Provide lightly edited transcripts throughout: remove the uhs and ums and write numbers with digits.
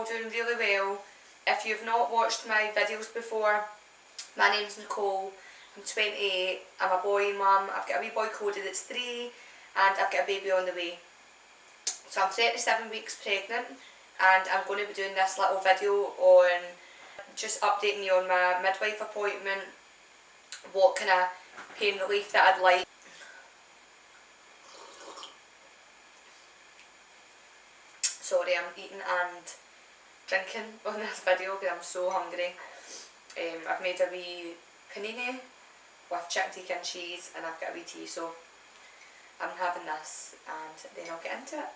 all doing really well. If you've not watched my videos before, my name's Nicole, I'm 28, I'm a boy mum, I've got a wee boy Cody that's 3 and I've got a baby on the way. So I'm 37 weeks pregnant and I'm going to be doing this little video on just updating you on my midwife appointment, what kind of pain relief that I'd like. Sorry, I'm eating and drinking on this video because I'm so hungry. I've made a wee panini with chicken tikka and cheese and I've got a wee tea, so I'm having this and then I'll get into it.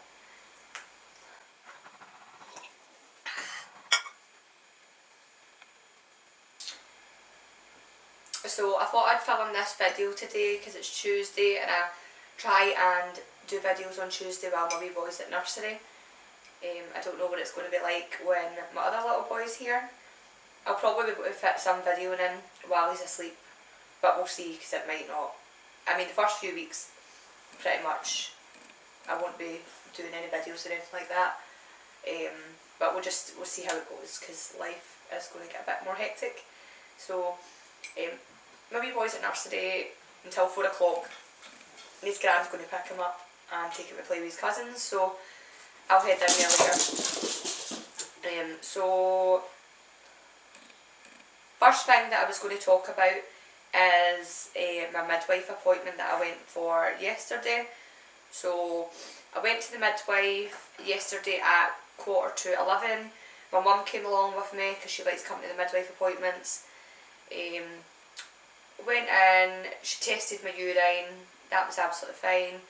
So I thought I'd film this video today because it's Tuesday and I try and do videos on Tuesday while my wee boy's at nursery. I don't know what it's going to be like when my other little boy's here. I'll probably be able to fit some videoing in while he's asleep, but we'll see because it might not. I mean, the first few weeks, pretty much, I won't be doing any videos or anything like that. But we'll see how it goes because life is going to get a bit more hectic. So, my wee boy's at nursery until 4 o'clock. His gran's going to pick him up and take him to play with his cousins, so I'll head down there later. So, first thing that I was going to talk about is my midwife appointment that I went for yesterday. So, I went to the midwife yesterday at 11:15. My mum came along with me because she likes coming to the midwife appointments. Went in, she tested my urine, that was absolutely fine.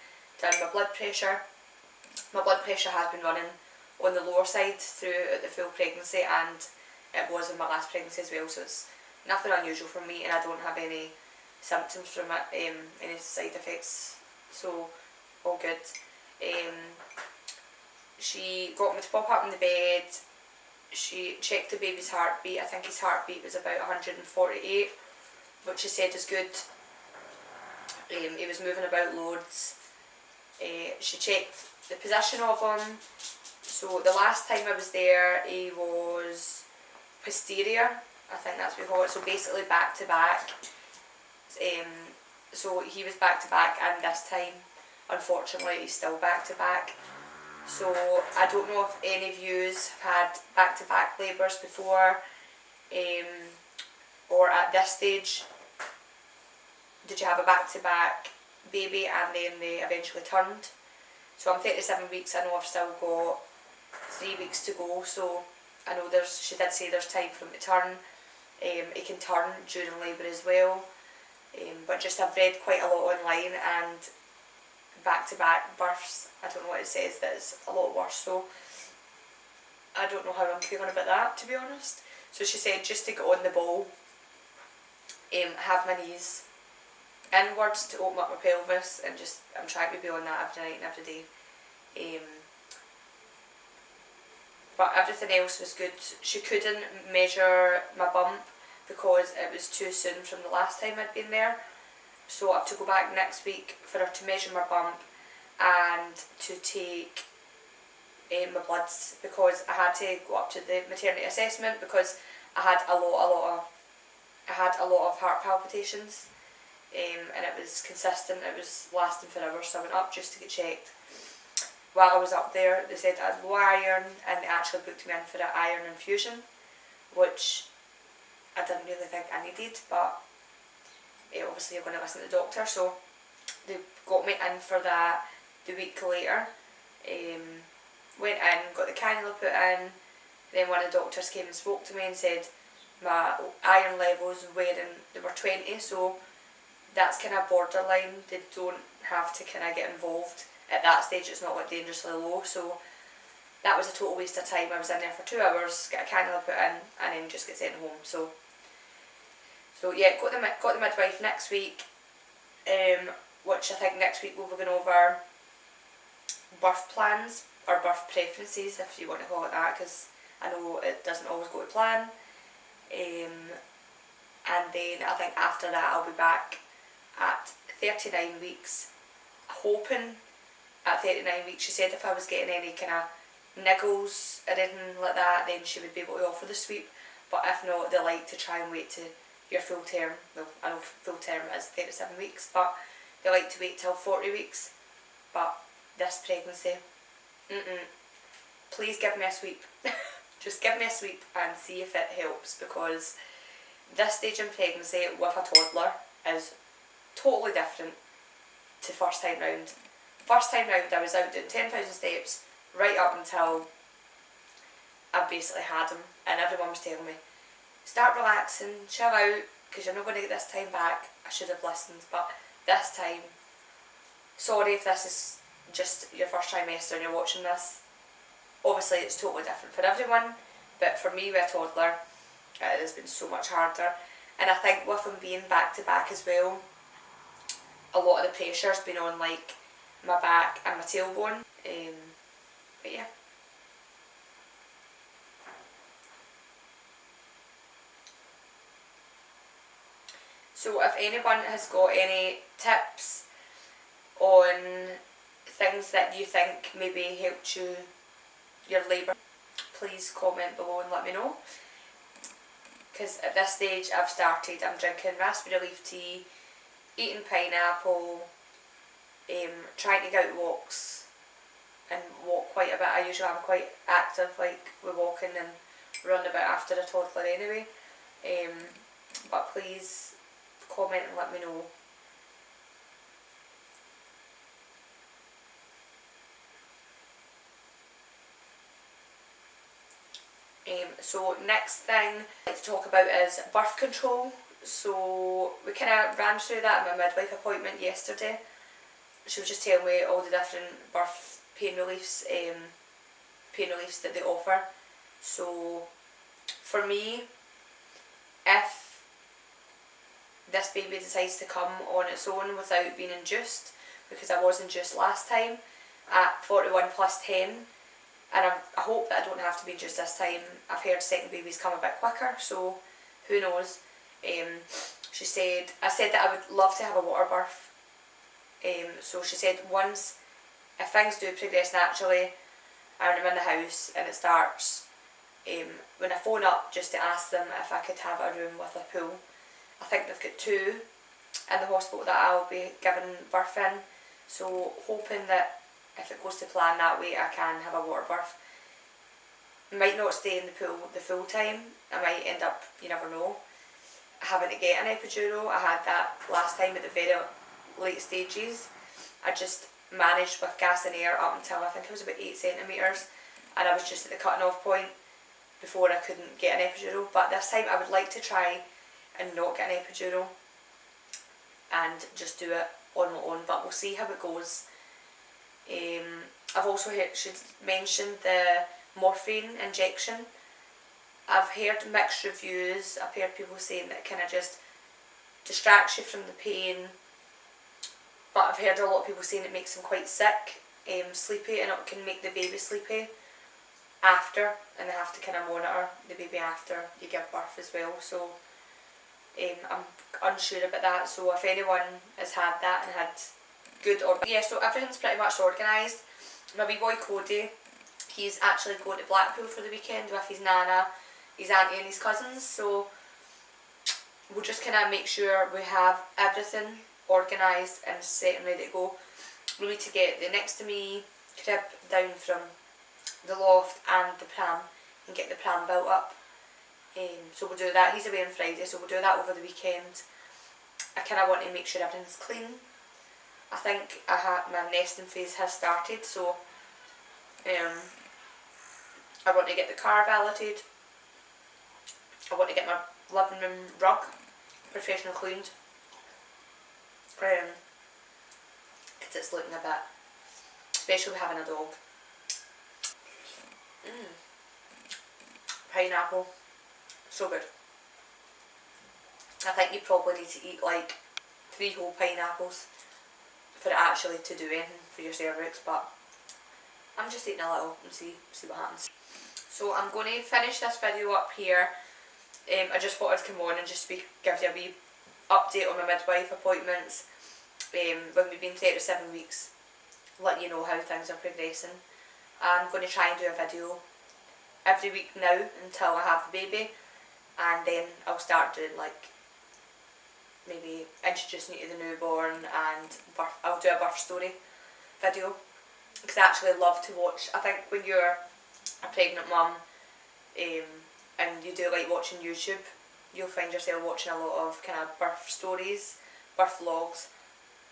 Done my blood pressure. My blood pressure has been running on the lower side throughout the full pregnancy and it was in my last pregnancy as well, so it's nothing unusual for me and I don't have any symptoms from it, any side effects, so all good. She got me to pop up in the bed, she checked the baby's heartbeat. I think his heartbeat was about 148, which she said is good. He was moving about loads. She checked the position of him. So the last time I was there, he was posterior. I think that's what we call it. So basically back to back. So he was back to back, and this time, unfortunately, he's still back to back. So I don't know if any of you have had back to back labours before, or at this stage. Did you have a back to back baby and then they eventually turned? So I'm 37 weeks, I know I've still got 3 weeks to go, so I know she did say there's time for him to turn. He can turn during labour as well, but just I've read quite a lot online and back to back births, I don't know what it says, that is a lot worse, so I don't know how I'm feeling about that, to be honest. So she said just to get on the ball, have my knees inwards to open up my pelvis, and just I'm trying to be on that every night and every day. But everything else was good. She couldn't measure my bump because it was too soon from the last time I'd been there. So I have to go back next week for her to measure my bump and to take my bloods, because I had to go up to the maternity assessment because I had a lot of heart palpitations. And it was consistent, it was lasting for hours, so I went up just to get checked. While I was up there, they said I had low iron and they actually booked me in for an iron infusion, which I didn't really think I needed, but obviously you're going to listen to the doctor, so they got me in for that the week later. Went in, got the cannula put in, then one of the doctors came and spoke to me and said my iron levels they were 20, so that's kind of borderline. They don't have to kind of get involved at that stage. It's not like dangerously low, so that was a total waste of time. I was in there for 2 hours, get a cannula put in, and then just get sent home. So yeah, got the midwife next week, which I think next week we'll be going over birth plans or birth preferences, if you want to call it that, because I know it doesn't always go to plan. And then I think after that I'll be back at 39 weeks, hoping at 39 weeks. She said if I was getting any kind of niggles or anything like that, then she would be able to offer the sweep. But if not, they like to try and wait to your full term. Well, I know full term is 37 weeks, but they like to wait till 40 weeks. But this pregnancy, please give me a sweep. Just give me a sweep and see if it helps, because this stage in pregnancy with a toddler is totally different to first time round. First time round I was out doing 10,000 steps right up until I basically had him, and everyone was telling me, start relaxing, chill out, because you're not going to get this time back. I should have listened, but this time, sorry if this is just your first trimester and you're watching this. Obviously it's totally different for everyone, but for me with a toddler, it has been so much harder. And I think with him being back to back as well, a lot of the pressure's been on like my back and my tailbone. But yeah. So if anyone has got any tips on things that you think maybe helped your labour, please comment below and let me know. Because at this stage I'm drinking raspberry leaf tea, eating pineapple, trying to get out walks and walk quite a bit. I usually am quite active, like with walking and run about after a toddler anyway. But please comment and let me know. So next thing I'd like to talk about is birth control. So we kind of ran through that at my midwife appointment yesterday. She was just telling me all the different birth pain reliefs that they offer. So for me, if this baby decides to come on its own without being induced, because I was induced last time at 41 plus 10, and I hope that I don't have to be induced this time. I've heard second babies come a bit quicker, so who knows. I said that I would love to have a water birth. So she said once, if things do progress naturally and I'm in the house and it starts, when I phone up just to ask them if I could have a room with a pool. I think they've got 2 in the hospital that I'll be giving birth in, so hoping that if it goes to plan that way I can have a water birth. Might not stay in the pool the full time. I might end up, you never know, having to get an epidural. I had that last time at the very late stages. I just managed with gas and air up until I think it was about 8 centimetres, and I was just at the cutting off point before I couldn't get an epidural. But this time I would like to try and not get an epidural and just do it on my own, but we'll see how it goes. I've also heard she mentioned the morphine injection. I've heard mixed reviews. I've heard people saying that it kind of just distracts you from the pain, but I've heard a lot of people saying it makes them quite sick, sleepy, and it can make the baby sleepy after, and they have to kind of monitor the baby after you give birth as well. So I'm unsure about that, so if anyone has had that and had good so everything's pretty much organised. My wee boy Cody, he's actually going to Blackpool for the weekend with his nana, his auntie and his cousins, so we'll just kind of make sure we have everything organised and set and ready to go. We need to get the next to me crib down from the loft and the pram and get the pram built up. So we'll do that. He's away on Friday, so we'll do that over the weekend. I kind of want to make sure everything's clean. I think my nesting phase has started, so I want to get the car valeted. I want to get my living room rug professional cleaned, because it's looking a bit, especially with having a dog. Pineapple, so good. I think you probably need to eat like 3 whole pineapples for it actually to do anything for your cervix, but I'm just eating a little and see what happens. So I'm going to finish this video up here. I just thought I'd come on and just give you a wee update on my midwife appointments when we've been 37 weeks, let you know how things are progressing. I'm going to try and do a video every week now until I have the baby, and then I'll start doing like maybe introducing you to the newborn and I'll do a birth story video, because I actually love to watch. I think when you're a pregnant mum and you do like watching YouTube, you'll find yourself watching a lot of kind of birth stories, birth vlogs.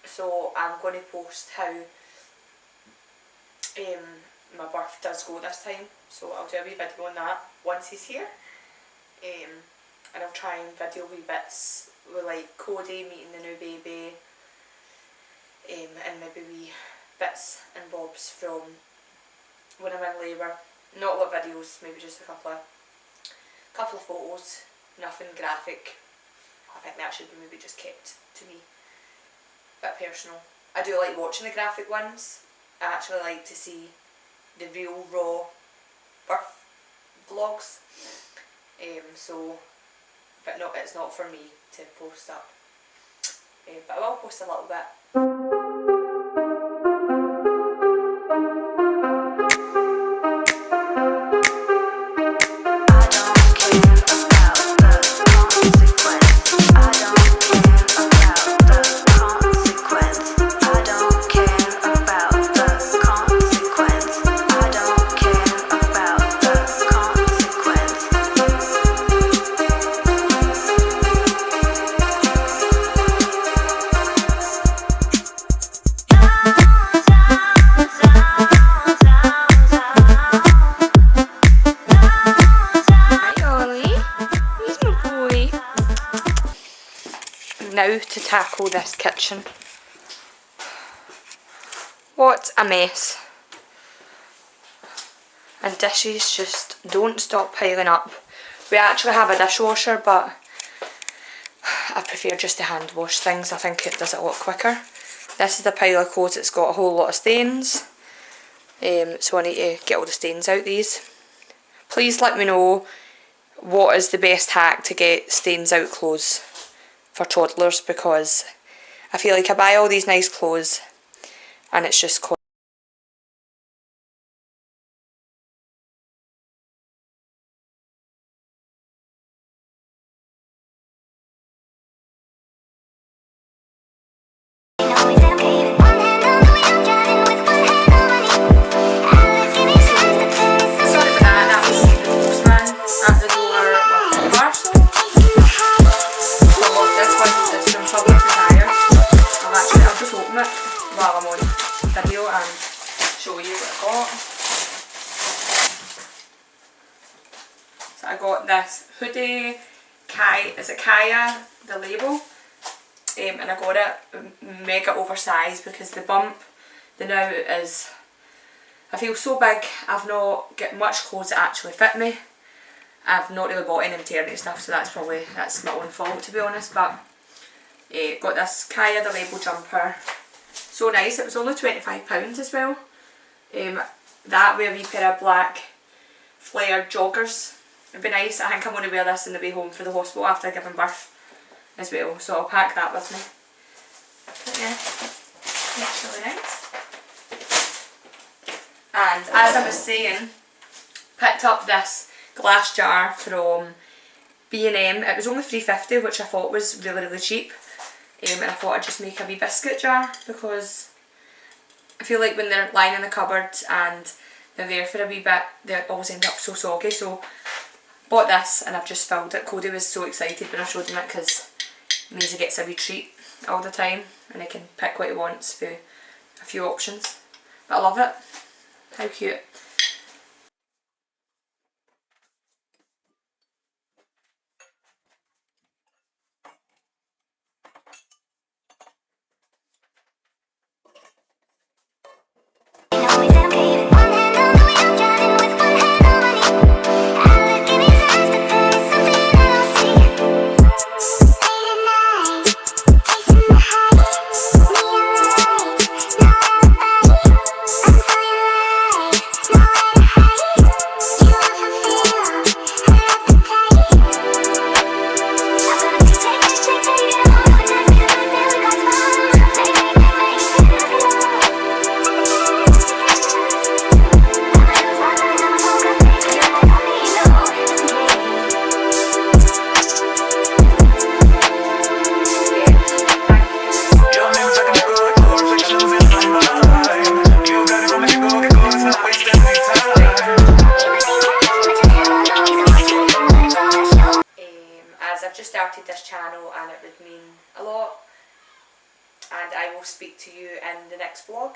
So I'm going to post how my birth does go this time, so I'll do a wee video on that once he's here, and I'll try and video wee bits with like Cody meeting the new baby, and maybe wee bits and bobs from when I'm in labour. Not a lot of videos, maybe just a couple of photos, nothing graphic. I think that should be maybe just kept to me, a bit personal. I do like watching the graphic ones. I actually like to see the real raw birth vlogs, but no, it's not for me to post up, but I will post a little bit. Now to tackle this kitchen. What a mess. And dishes just don't stop piling up. We actually have a dishwasher, but I prefer just to hand wash things. I think it does it a lot quicker. This is the pile of clothes. It's got a whole lot of stains, so I need to get all the stains out these. Please let me know what is the best hack to get stains out clothes for toddlers, because I feel like I buy all these nice clothes and it's just while I'm on video and show you what I got. So I got this hoodie, is it Kaya, the label, and I got it mega oversized because the bump, the now is, I feel so big. I've not got much clothes that actually fit me. I've not really bought any maternity stuff, so that's my own fault, to be honest. But got this Kaya, the label jumper. So nice. It was only £25 as well. That with a wee pair of black flared joggers. It'd be nice. I think I'm going to wear this on the way home for the hospital after giving birth as well. So I'll pack that with me. But yeah, it's really nice. And as I was saying, picked up this glass jar from B&M. It was only £3.50, which I thought was really cheap. And I thought I'd just make a wee biscuit jar, because I feel like when they're lying in the cupboard and they're there for a wee bit, they always end up so soggy. So bought this and I've just filled it. Cody was so excited when I showed him it, because it means he gets a wee treat all the time and he can pick what he wants for a few options. But I love it. How cute. No and I will speak to you in the next vlog.